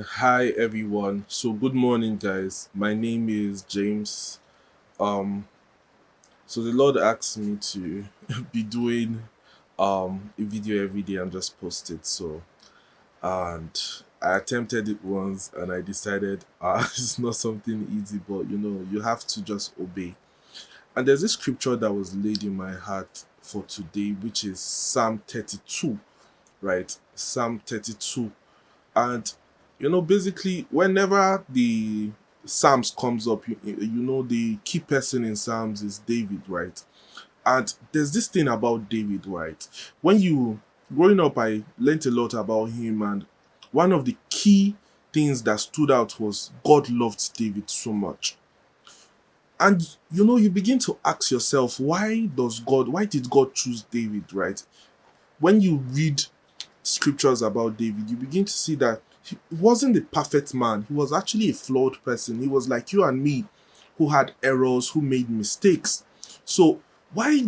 Hi everyone. So good morning guys. My name is James. Um so the Lord asked me to be doing a video every day and just post it. And I attempted it once and I decided it's not something easy, but you have to just obey. And there's this scripture that was laid in my heart for today, which is Psalm 32, right? Psalm 32. And basically whenever the Psalms comes up, the key person in Psalms is David, right? And there's this thing about David, right? When you growing up, I learned a lot about him, and one of the key things that stood out was God loved David so much. And you begin to ask yourself, why did God choose David, right? When you read scriptures about David, you begin to see that he wasn't a perfect man. He was actually a flawed person. He was like you and me, who had errors, who made mistakes. So why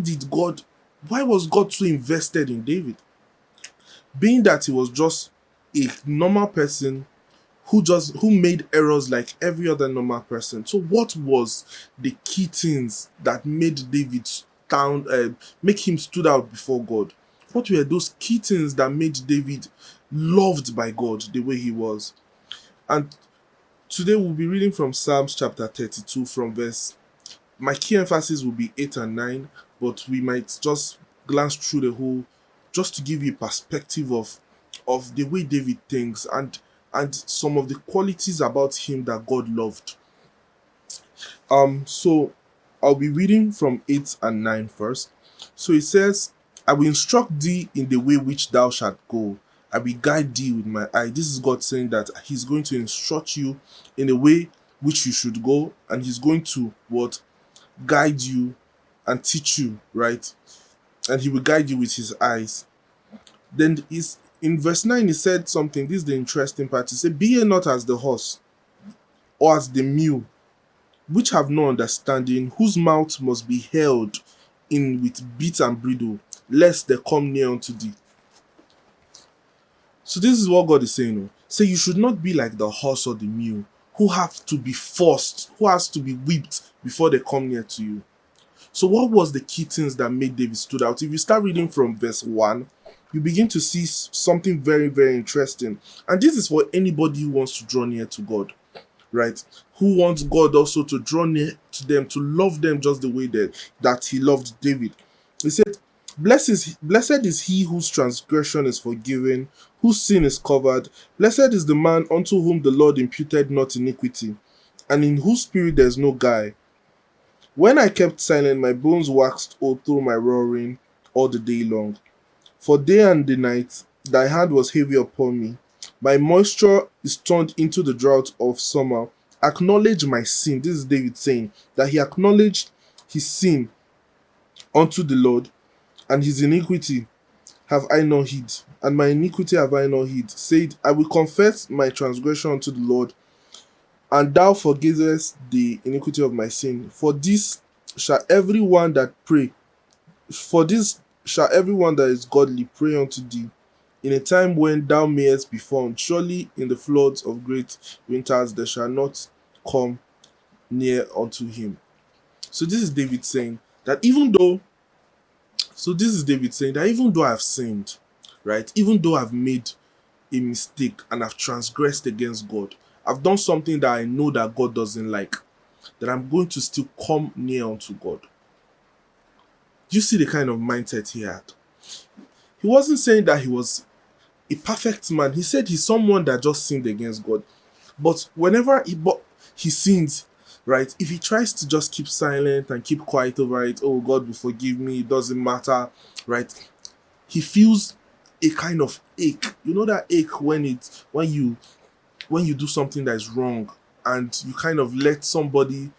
was God so invested in David? Being that he was just a normal person who made errors like every other normal person. So what was the key things that made David stand, make him stood out before God? What were those key things that made David loved by God the way he was? And today we'll be reading from Psalms chapter 32 from verse. My key emphasis will be 8 and 9, but we might just glance through the whole just to give you a perspective of the way David thinks and some of the qualities about him that God loved. So I'll be reading from 8 and 9 first. So it says, I will instruct thee in the way which thou shalt go. I will guide thee with my eye. This is God saying that He's going to instruct you in the way which you should go, and He's going to what? Guide you and teach you, right? And He will guide you with His eyes. Then is in verse 9 He said something. This is the interesting part. He said, Be ye not as the horse, or as the mule, which have no understanding, whose mouth must be held in with bit and bridle, lest they come near unto thee. So this is what God is saying. Say you should not be like the horse or the mule, who have to be forced, who has to be whipped before they come near to you. So what was the key things that made David stood out? If you start reading from verse 1, you begin to see something very, very interesting. And this is for anybody who wants to draw near to God, right? Who wants God also to draw near to them, to love them just the way that He loved David. He said, Blessed is he whose transgression is forgiven, whose sin is covered. Blessed is the man unto whom the Lord imputed not iniquity, and in whose spirit there is no guile. When I kept silent, my bones waxed old through my roaring all the day long. For day and the night thy hand was heavy upon me. My moisture is turned into the drought of summer. Acknowledge my sin. This is David saying that he acknowledged his sin unto the Lord, and his iniquity have I not hid, and my iniquity have I not hid. Said, I will confess my transgression unto the Lord, and thou forgivest the iniquity of my sin. For this shall everyone that pray, for this shall everyone that is godly pray unto thee, in a time when thou mayest be found. Surely in the floods of great winters there shall not come near unto him. So this is David saying that even though I've sinned, right, even though I've made a mistake and I've transgressed against God, I've done something that I know that God doesn't like, that I'm going to still come near unto God. You see the kind of mindset he had. He wasn't saying that he was a perfect man. He said he's someone that just sinned against God. But whenever he sins, right, if he tries to just keep silent and keep quiet over it, oh, God will forgive me, it doesn't matter, right, he feels a kind of ache. You know that ache when you do something that is wrong and you kind of let somebody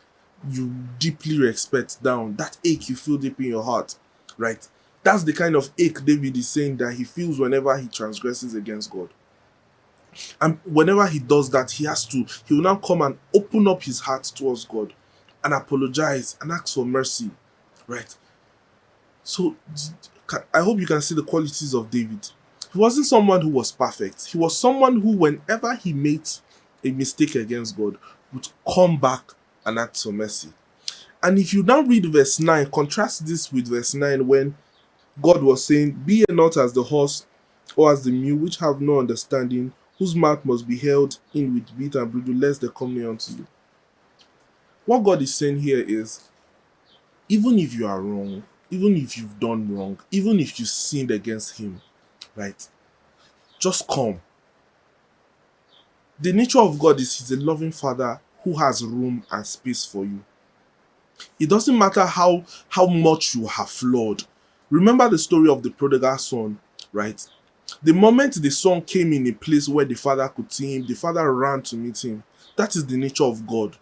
you deeply respect down, that ache you feel deep in your heart, right? That's the kind of ache David is saying that he feels whenever he transgresses against God. And whenever he does that, he will now come and open up his heart towards God and apologize and ask for mercy, right? So I hope you can see the qualities of David. He wasn't someone who was perfect. He was someone who, whenever he made a mistake against God, would come back and ask for mercy. And if you now read verse 9, contrast this with verse 9 when God was saying, Be ye not as the horse or as the mule, which have no understanding, whose mouth must be held in with bit and bridle, lest they come near unto you. What God is saying here is, even if you are wrong, even if you've done wrong, even if you sinned against Him, right, just come. The nature of God is He's a loving Father who has room and space for you. It doesn't matter how much you have flawed. Remember the story of the prodigal son, right? The moment the son came in a place where the father could see him, the father ran to meet him. That is the nature of God,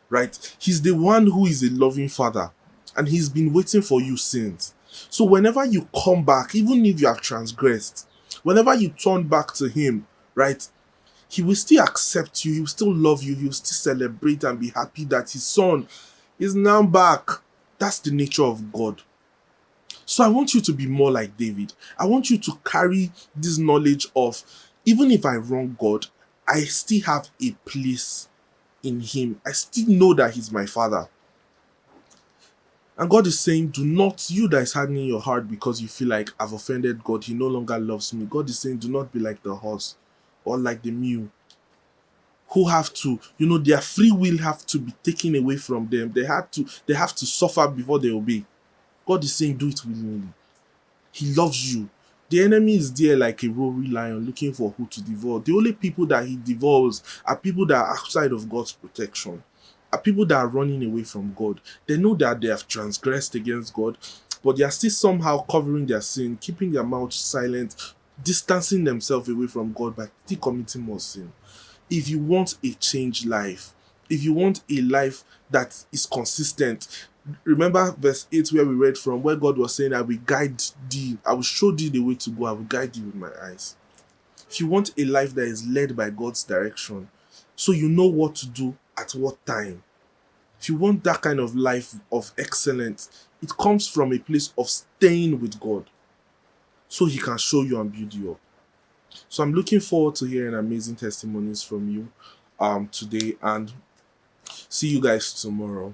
right? He's the one who is a loving father, and he's been waiting for you since. So whenever you come back, even if you have transgressed, whenever you turn back to him, right, he will still accept you, he will still love you, he will still celebrate and be happy that his son is now back. That's the nature of God. So I want you to be more like David. I want you to carry this knowledge of, even if I wrong God, I still have a place in him. I still know that he's my father. And God is saying, do not, you that is hardening your heart because you feel like I've offended God, he no longer loves me. God is saying, do not be like the horse or like the mule, who have to, their free will have to be taken away from them. They have to suffer before they obey. God is saying, do it willingly. He loves you. The enemy is there like a roaring lion looking for who to devour. The only people that he devours are people that are outside of God's protection, are people that are running away from God. They know that they have transgressed against God, but they are still somehow covering their sin, keeping their mouth silent, distancing themselves away from God by still committing more sin. If you want a changed life, if you want a life that is consistent, remember verse 8 where we read from, where God was saying, I will guide thee, I will show thee the way to go, I will guide you with my eyes. If you want a life that is led by God's direction, so you know what to do at what time, if you want that kind of life of excellence, it comes from a place of staying with God, so He can show you and build you up. So I'm looking forward to hearing amazing testimonies from you today, and see you guys tomorrow.